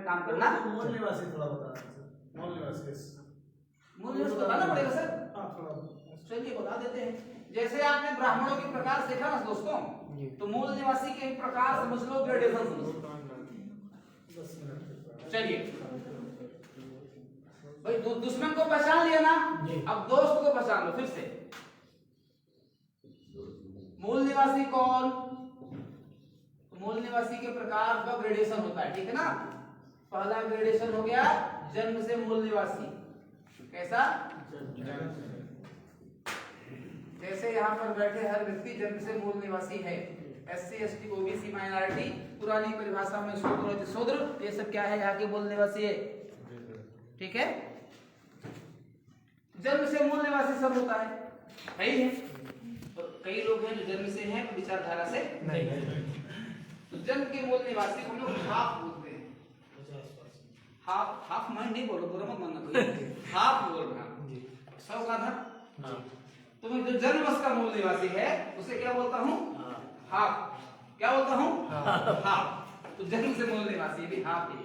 में काम करना। मूल निवासी थोड़ा बता दीजिए। मूल निवासी बताना पड़ेगा सर। हाँ थोड़ा चलिए बता देते हैं। जैसे आपने ब्राह्मणों के प्रकार सीखा ना दोस्तों, तो मूल निवासी के प्रकार समझ लो, ग्रेडेशन समझ लो। 10 मिनट। चलिए भाई, दुश्मन को पहचान लिया ना, अब दोस्त को पहचान लो फिर से। मूल निवासी कौन? मूल निवासी के प्रकार का ग्रेडेशन होता है, ठीक है ना। पहला ग्रेडेशन हो गया जन्म से मूल निवासी। कैसा? जैसे यहाँ पर बैठे हर व्यक्ति जन्म से मूल निवासी है। SC ST OBC माइनॉरिटी, पुरानी परिभाषा में शूद्र शूद्र, ये सब क्या है? यहाँ के मूल निवासी है, ठीक है। जन्म से मूल निवासी सब होता है ही है। तो कई लोग हैं जो जन्म से हैं, विचारधारा से नहीं है। तो जन्म के मूल निवासी को लोग हाफ बोलते हैं। हाफ माइंड नहीं बोलो, बुरा मत मानना कोई। हाफ बोल रहा 100 का था। तो मैं जो जन्म का मूल निवासी है उसे क्या बोलता हूँ? हाफ। क्या बोलता हूँ? हाफ। तो जन्म से मूल निवासी भी हाफ है।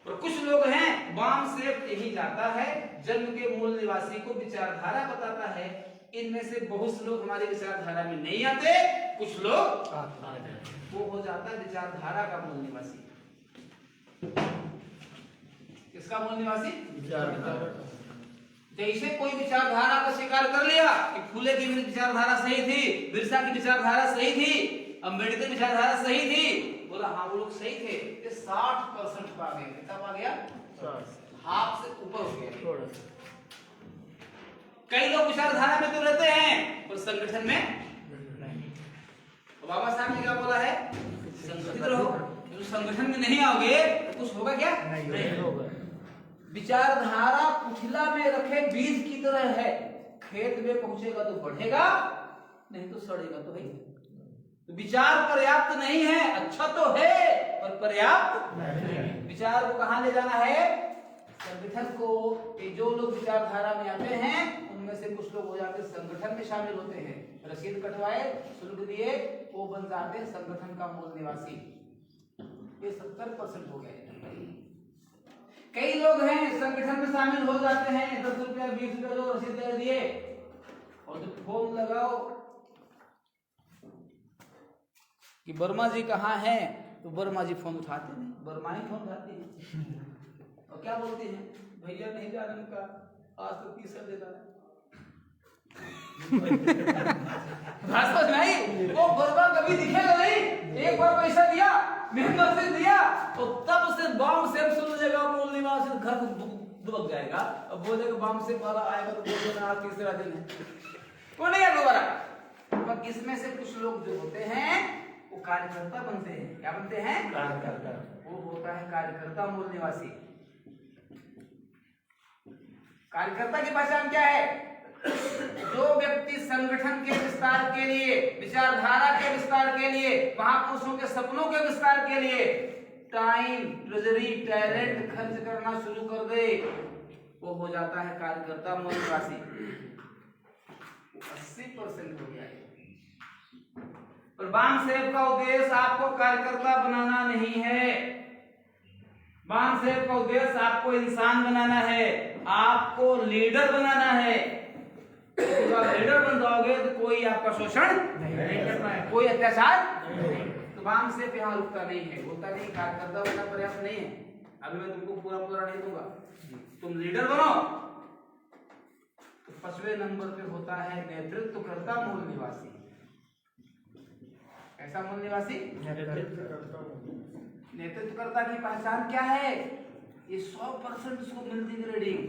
और कुछ लोग हैं वाम से यही जाता है, जन्म के मूल निवासी को विचारधारा बताता है। इनमें से बहुत से लोग हमारी विचारधारा में नहीं आते, कुछ लोग वो हो जाता है विचारधारा का मूल निवासी। किसका मूल निवासी? विचारधारा। जैसे कोई विचारधारा का स्वीकार कर लिया कि फूले की विचारधारा सही थी, बिरसा की विचारधारा सही थी, अम्बेडकर विचारधारा सही थी, बोला हाँ वो लोग सही थे, ये 60% पा गए। कितना पा गया? हाफ से ऊपर हो गया। कई लोग विचारधारा में तो रहते हैं पर संगठन में नहीं। तो बाबा साहब ने क्या बोला है? संगठित रहो। जो संगठन में नहीं आओगे तो कुछ होगा क्या? नहीं होगा। विचारधारा कुठिला में रखे बीज की तरह है, खेत में पहुंचेगा तो बढ़ेगा, नहीं तो सड़ेगा तो है। तो विचार पर्याप्त नहीं है, अच्छा तो है पर पर्याप्त नहीं। विचार को कहां ले जाना है? संगठन को। जो लोग विचारधारा में आते हैं उनमें से कुछ लोग हो जाते संगठन में शामिल होते हैं, रसीद कटवाए, शुल्क दिए, वो बन जाते हैं संगठन का मूल निवासी। ये 70% हो गए। कई लोग हैं संगठन में शामिल हो जाते हैं, 10 रुपया 20 रुपया जो रसीद दे दिए, और जब फॉर्म लगाओ कि वर्मा जी कहाँ हैं, तो वर्मा जी फोन उठाते नहीं, वर्मा ही फोन उठाती है। और क्या बोलती हैं? भैया नहीं जा रहे उनका, आज तो 30 देता है। नहीं, वो वर्मा कभी दिखेगा नहीं। एक बार पैसा दिया, मेहनत से दिया, तो तब से बाम से सुन लेगा मूल निवासी, घर दुबक जाएगा। अब बोलेगा बाम से वाला आएगा तो बोल देना आज तीसरा दिन है, वो नहीं है दोबारा। पर इसमें से कुछ लोग जो होते हैं वो कार्यकर्ता बनते हैं। क्या बनते हैं? कार्यकर्ता। वो होता है कार्यकर्ता मूल निवासी। कार्यकर्ता की पहचान क्या है? जो व्यक्ति संगठन के विस्तार के लिए, विचारधारा के विस्तार के लिए, महापुरुषों के सपनों के विस्तार के लिए टाइम, ट्रेजरी, टैलेंट खर्च करना शुरू कर दे, वो हो जाता है कार्यकर्ता मूल निवासी। 80% हो गया है। और बाम सेव का उद्देश्य आपको कार्यकर्ता बनाना नहीं है। बाम सेव का उद्देश्य आपको इंसान बनाना है, आपको लीडर बनाना है। जब आप लीडर बन जाओगे तो कोई आपका शोषण नहीं कर पाएगा, कोई अत्याचार नहीं। तो बाम सेव यहाँ रुकता नहीं है, बोलता नहीं कार्यकर्ता बनना पर्याप्त नहीं है, अभी मैं तुमको पूरा नहीं दूंगा, तुम लीडर बनो। तो 5वें नंबर पे होता है नेतृत्वकर्ता मूल निवासी। ऐसा मूल निवासी नेतृत्वकर्ता की पहचान क्या है? ये 100% उसको मिलती ग्रेडिंग।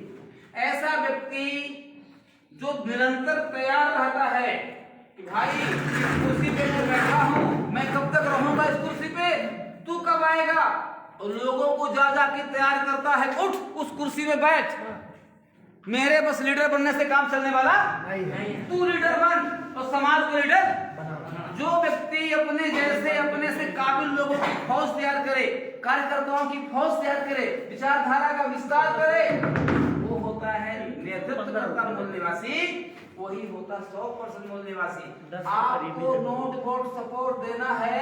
ऐसा व्यक्ति जो निरंतर तैयार रहता है कि भाई इस कुर्सी पे मैं बैठा हूं, मैं कब तक रहूंगा इस कुर्सी पे, तू कब आएगा, और लोगों को जा के तैयार करता है, उठ उस कुर्सी में बैठ, मेरे बस लीडर बनने से काम चलने वाला नहीं, तू लीडर बन और समाज को लीडर बना। जो व्यक्ति अपने जैसे अपने से काबिल लोगों की फौज तैयार करे, कार्यकर्ताओं की फौज तैयार करे, विचारधारा का विस्तार करे, वो होता है नेतृत्वकर्ता मूल निवासी। वही होता 100% मूल निवासी। आपको नोट बोर्ड सपोर्ट देना है,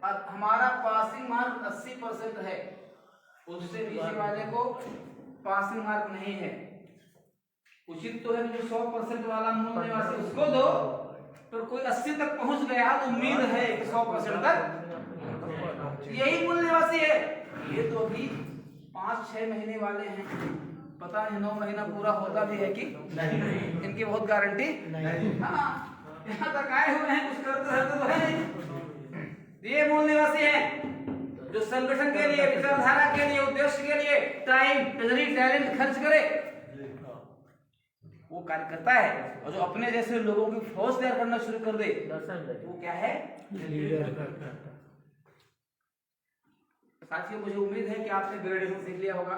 हमारा पासिंग मार्क 80% है, उससे नीचे वाले को पासिंग मार्क नहीं है। उचित तो है कि जो 100% वाला मूल निवासी उसको दो, पर कोई 80 तक पहुंच गया तो उम्मीद है कि 100% तक यही मूल निवासी है। ये तो अभी 5-6 महीने वाले हैं, पता नहीं 9 महीना पूरा होता भी है कि नहीं, इनकी बहुत गारंटी नहीं। हाँ, यहाँ तक आए हुए हैं, कुछ करते रहते तो है नहीं। ये मूल निवासी है जो संगठन के लिए, विचारधारा के लिए, उद्देश्य के लिए टाइम, एनर्जी, टैलेंट खर्च करे, वो कार्य करता है। और जो अपने जैसे लोगों की फौज तैयार करना शुरू कर दे, वो क्या है? साथियों, मुझे उम्मीद है कि आपने ग्रेडेशन सीख लिया होगा।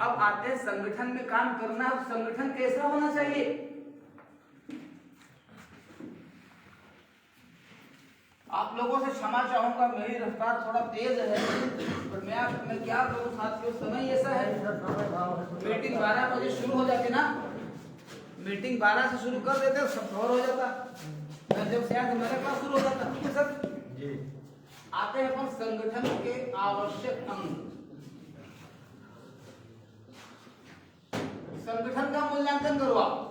अब आते हैं संगठन में काम करना है, संगठन कैसा होना चाहिए। आप लोगों से क्षमा चाहूंगा, मेरी रफ्तार थोड़ा तेज है, पर मैं क्या करूं साथियों, समय ऐसा है। मीटिंग 12 बजे शुरू हो जाती ना, मीटिंग 12 से शुरू कर देते सब कवर हो जाता, मैं जब से आया मेरा क्लास शुरू हो जाता। ठीक है सर जी। आते हैं अपन संगठन के आवश्यक अंग। संगठन का मूल्यांकन करो। आप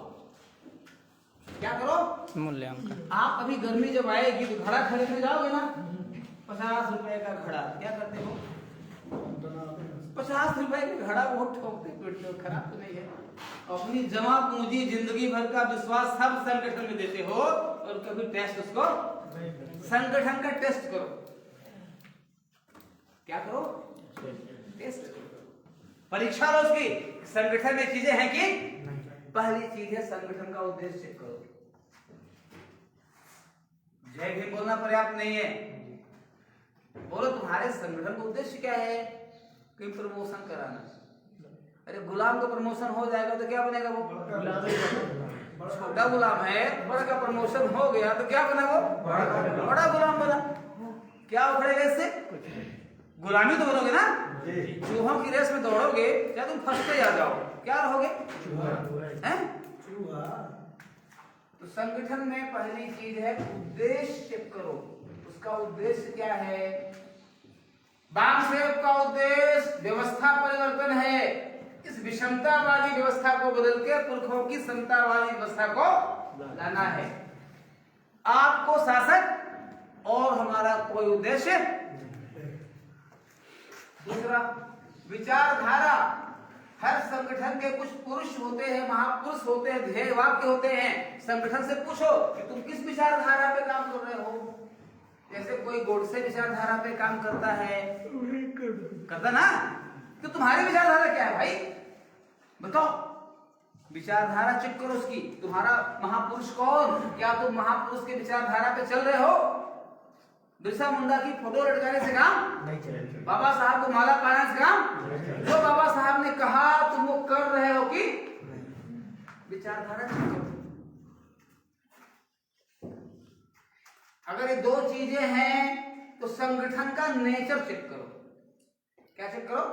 क्या करो? मूल्यांकन। आप अभी गर्मी जब आएगी तो घड़ा खरीदने जाओगे ना, 50 रुपए का घड़ा, क्या करते हो? 50 रुपए का घड़ा बहुत ठोकते पीटते हो, खराब तो नहीं है। अपनी जमा पूंजी, जिंदगी भर का विश्वास सब संगठन में देते हो, और कभी टेस्ट उसको संगठन का टेस्ट करो। क्या करो? टेस्ट करो, परीक्षा लो उसकी। संगठन में चीजें हैं कि पहली चीज है संगठन का उद्देश्य चेक करो। जय भीम बोलना पर्याप्त नहीं है, बोलो तुम्हारे संगठन का उद्देश्य क्या है? कि प्रमोशन कराना। अरे गुलाम का प्रमोशन हो जाएगा तो क्या बनेगा? वो छोटा गुलाम है, बड़ा का प्रमोशन हो गया तो क्या बना? वो बड़ा गुलाम बना। क्या उखड़ेगा इससे? गुलामी तो बनोगे ना। चूहों की रेस में दौड़ोगे, क्या तुम फर्स्ट पे आ जाओ, क्या रहोगे? तो संगठन में पहली चीज है उद्देश्य चेक करो। उसका उद्देश्य क्या है? बामसेब का उद्देश्य व्यवस्था परिवर्तन है। इस विषमतावादी व्यवस्था को बदल के पुरखों की समतावादी व्यवस्था को लाना है। आपको शासक और हमारा कोई उद्देश्य। दूसरा, विचारधारा। हर संगठन के कुछ पुरुष होते हैं, महापुरुष होते हैं, ध्येय वाक्य होते हैं। संगठन से पूछो कि तुम किस विचारधारा पे काम कर रहे हो। जैसे कोई गोडसे विचारधारा पे काम करता है, करता ना, तो तुम्हारी विचारधारा क्या है भाई? बताओ। विचारधारा चेक करो उसकी। तुम्हारा महापुरुष कौन? क्या तुम महापुरुष के विचारधारा पे चल रहे हो? बिरसा मुंडा की फोटो लटकाने से काम नहीं चलेगा। बाबा साहब को माला पहनाने से काम, जो बाबा साहब ने कहा तुम वो कर रहे हो कि? विचारधारा चेक करो। अगर ये दो चीजें हैं तो संगठन का नेचर चेक करो। क्या चेक करो?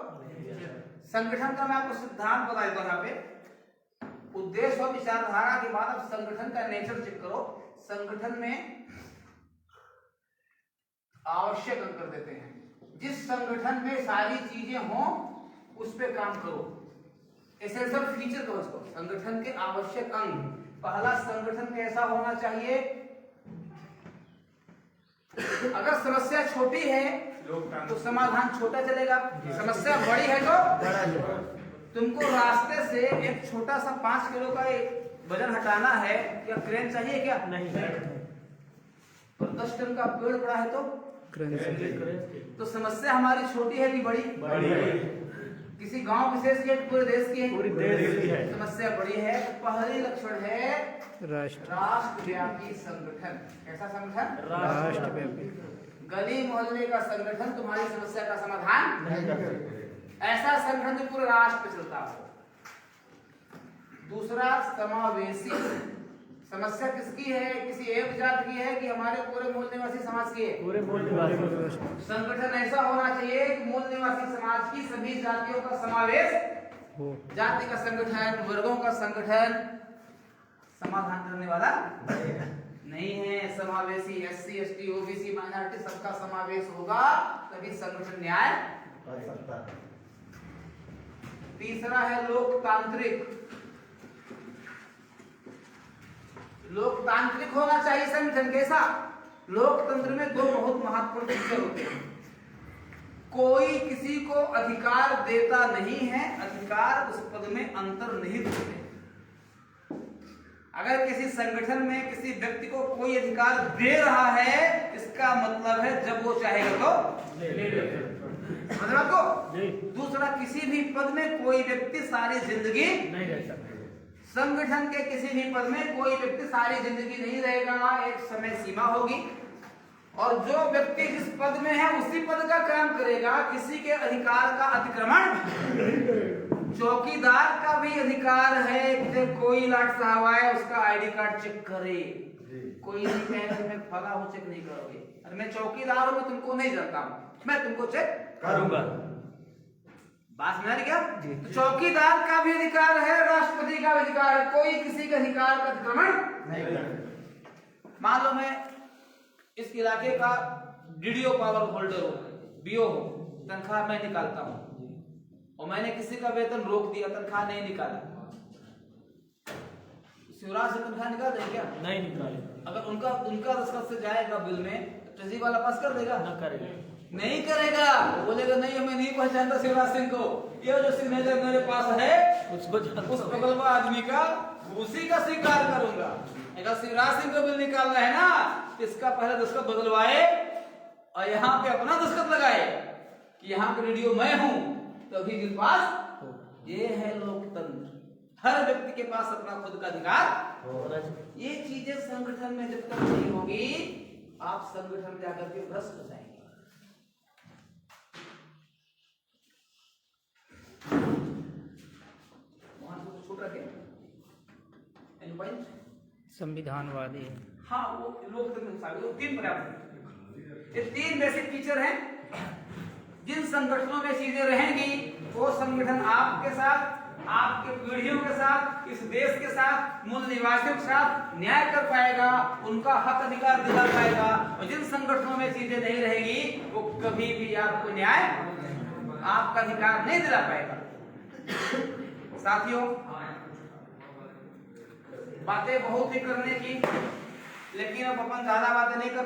संगठन का मैं आपको सिद्धांत बता देता हूं। यहाँ पे उद्देश्य और विचारधारा के बाद अब संगठन का नेचर चेक करो। संगठन में आवश्यक अंग कर देते हैं। जिस संगठन में सारी चीजें हों उस पे काम करो। एसेंशियल फीचर कहो इसको, संगठन के आवश्यक अंग। पहला, संगठन कैसा होना चाहिए? अगर समस्या छोटी है तो समाधान छोटा चलेगा, समस्या बड़ी है तो बड़ा। तुमको रास्ते से एक छोटा सा 5 किलो का वजन हटाना है, क्या क्रेन चाहिए? क्या नहीं। और 10 टन का पेड़ बड़ा है तो क्रेन। तो समस्या हमारी छोटी है कि बड़ी? किसी गांव विशेष की, पूरे देश की है? पूरे देश की है। समस्या बड़ी है तो पहली लक्षण है राष्ट्रव्यापी संगठन। कैसा संगठन? राष्ट्रव्यापी। गली मोहल्ले का संगठन तुम्हारी समस्या का समाधान नहीं कर सकते। ऐसा संगठन जो पूरे राष्ट्र पे चलता हो। दूसरा, समावेशी। समस्या किसकी है? किसी एक जात की है कि हमारे पूरे मूल निवासी समाज की है? पूरे मूल निवासी। संगठन ऐसा होना चाहिए कि मूल निवासी समाज की सभी जातियों का समावेश हो। जाति का संगठन, वर्गों का संगठन समाधान करने वाला नहीं है। समावेशी SC ST OBC माइनॉरिटी सबका समावेश होगा तभी संगठन न्याय कर सकता है। तीसरा है लोकतांत्रिक। लोकतांत्रिक होना चाहिए संगठन। कैसा? लोकतंत्र में दो बहुत महत्वपूर्ण फीचर होते हैं। कोई किसी को अधिकार देता नहीं है, अधिकार उस पद में अंतर्निहित होते हैं। अगर किसी संगठन में किसी व्यक्ति को कोई अधिकार दे रहा है, इसका मतलब है जब वो चाहेगा तो ले लेगा। समझ रहे हो? दूसरा, किसी भी पद में कोई व्यक्ति सारी जिंदगी नहीं रह सकता। संगठन के किसी भी पद में कोई व्यक्ति सारी जिंदगी नहीं रहेगा, एक समय सीमा होगी और जो व्यक्ति जिस पद में है उसी पद का काम करेगा, किसी के अधिकार का अतिक्रमण नहीं करेगा। चौकीदार का भी अधिकार है कि कोई लाट साहब आए उसका आईडी कार्ड चेक करे। कोई नहीं कहेगा मैं फला हूं, चेक नहीं करोगे। अरे मैं चौकीदार हूं, मैं तुमको नहीं जानता हूं, मैं तुमको चेक करूंगा। बात समझ रही क्या? तो चौकीदार का भी अधिकार है, राष्ट्रपति का भी अधिकार है, कोई किसी के अधिकार का अतिक्रमण नहीं करेगा। मान लो मैं इस इलाके का डीडीओ पावर होल्डर हो, बीओ हो, तनख्वाह मैं निकालता हूं और मैंने किसी का वेतन रोक दिया, तनख्वाह नहीं निकाला, शिवराज से तनख्वाह निकाल देंगे क्या? नहीं निकाले। अगर उनका दस्तखत से जाएगा बिल में, ट्रेजरी वाला पास कर देगा? ना करेगा, नहीं करेगा। वो बोलेगा नहीं हमें नहीं पहचानता शिवराज सिंह को, ये जो सिग्नेचर मेरे पास है उसको उस बगलवा आदमी का, उसी का स्वीकार करूंगा। अगर शिवराज सिंह को बिल निकालना है ना, इसका पहले दस्तखत बदलवाए और यहाँ पे अपना दस्तखत लगाए कि यहाँ पे वीडियो मैं हूं, तभी बिल पास। ये है लोकतंत्र। हर व्यक्ति के पास अपना खुद का अधिकार। ये चीजें संगठन में जब तक नहीं होगी, आप संगठन में जाकर के भ्रष्ट हो जाएंगे। छूट रखे संविधानवादी। हाँ, वो लोकतंत्र तीन पर्याप्त, ये तीन बेसिक फीचर हैं। जिन संगठनों में चीजें रहेंगी वो संगठन आपके साथ, आपके पीढ़ियों के साथ, इस देश के साथ, मूल निवासियों के साथ न्याय कर पाएगा, उनका हक अधिकार दिला पाएगा। और जिन संगठनों में चीजें नहीं रहेगी वो कभी भी आपको न्याय, आपका अधिकार नहीं दिला पाएगा। साथियों, बातें बहुत ही करने की, लेकिन अब अपन ज्यादा बातें नहीं कर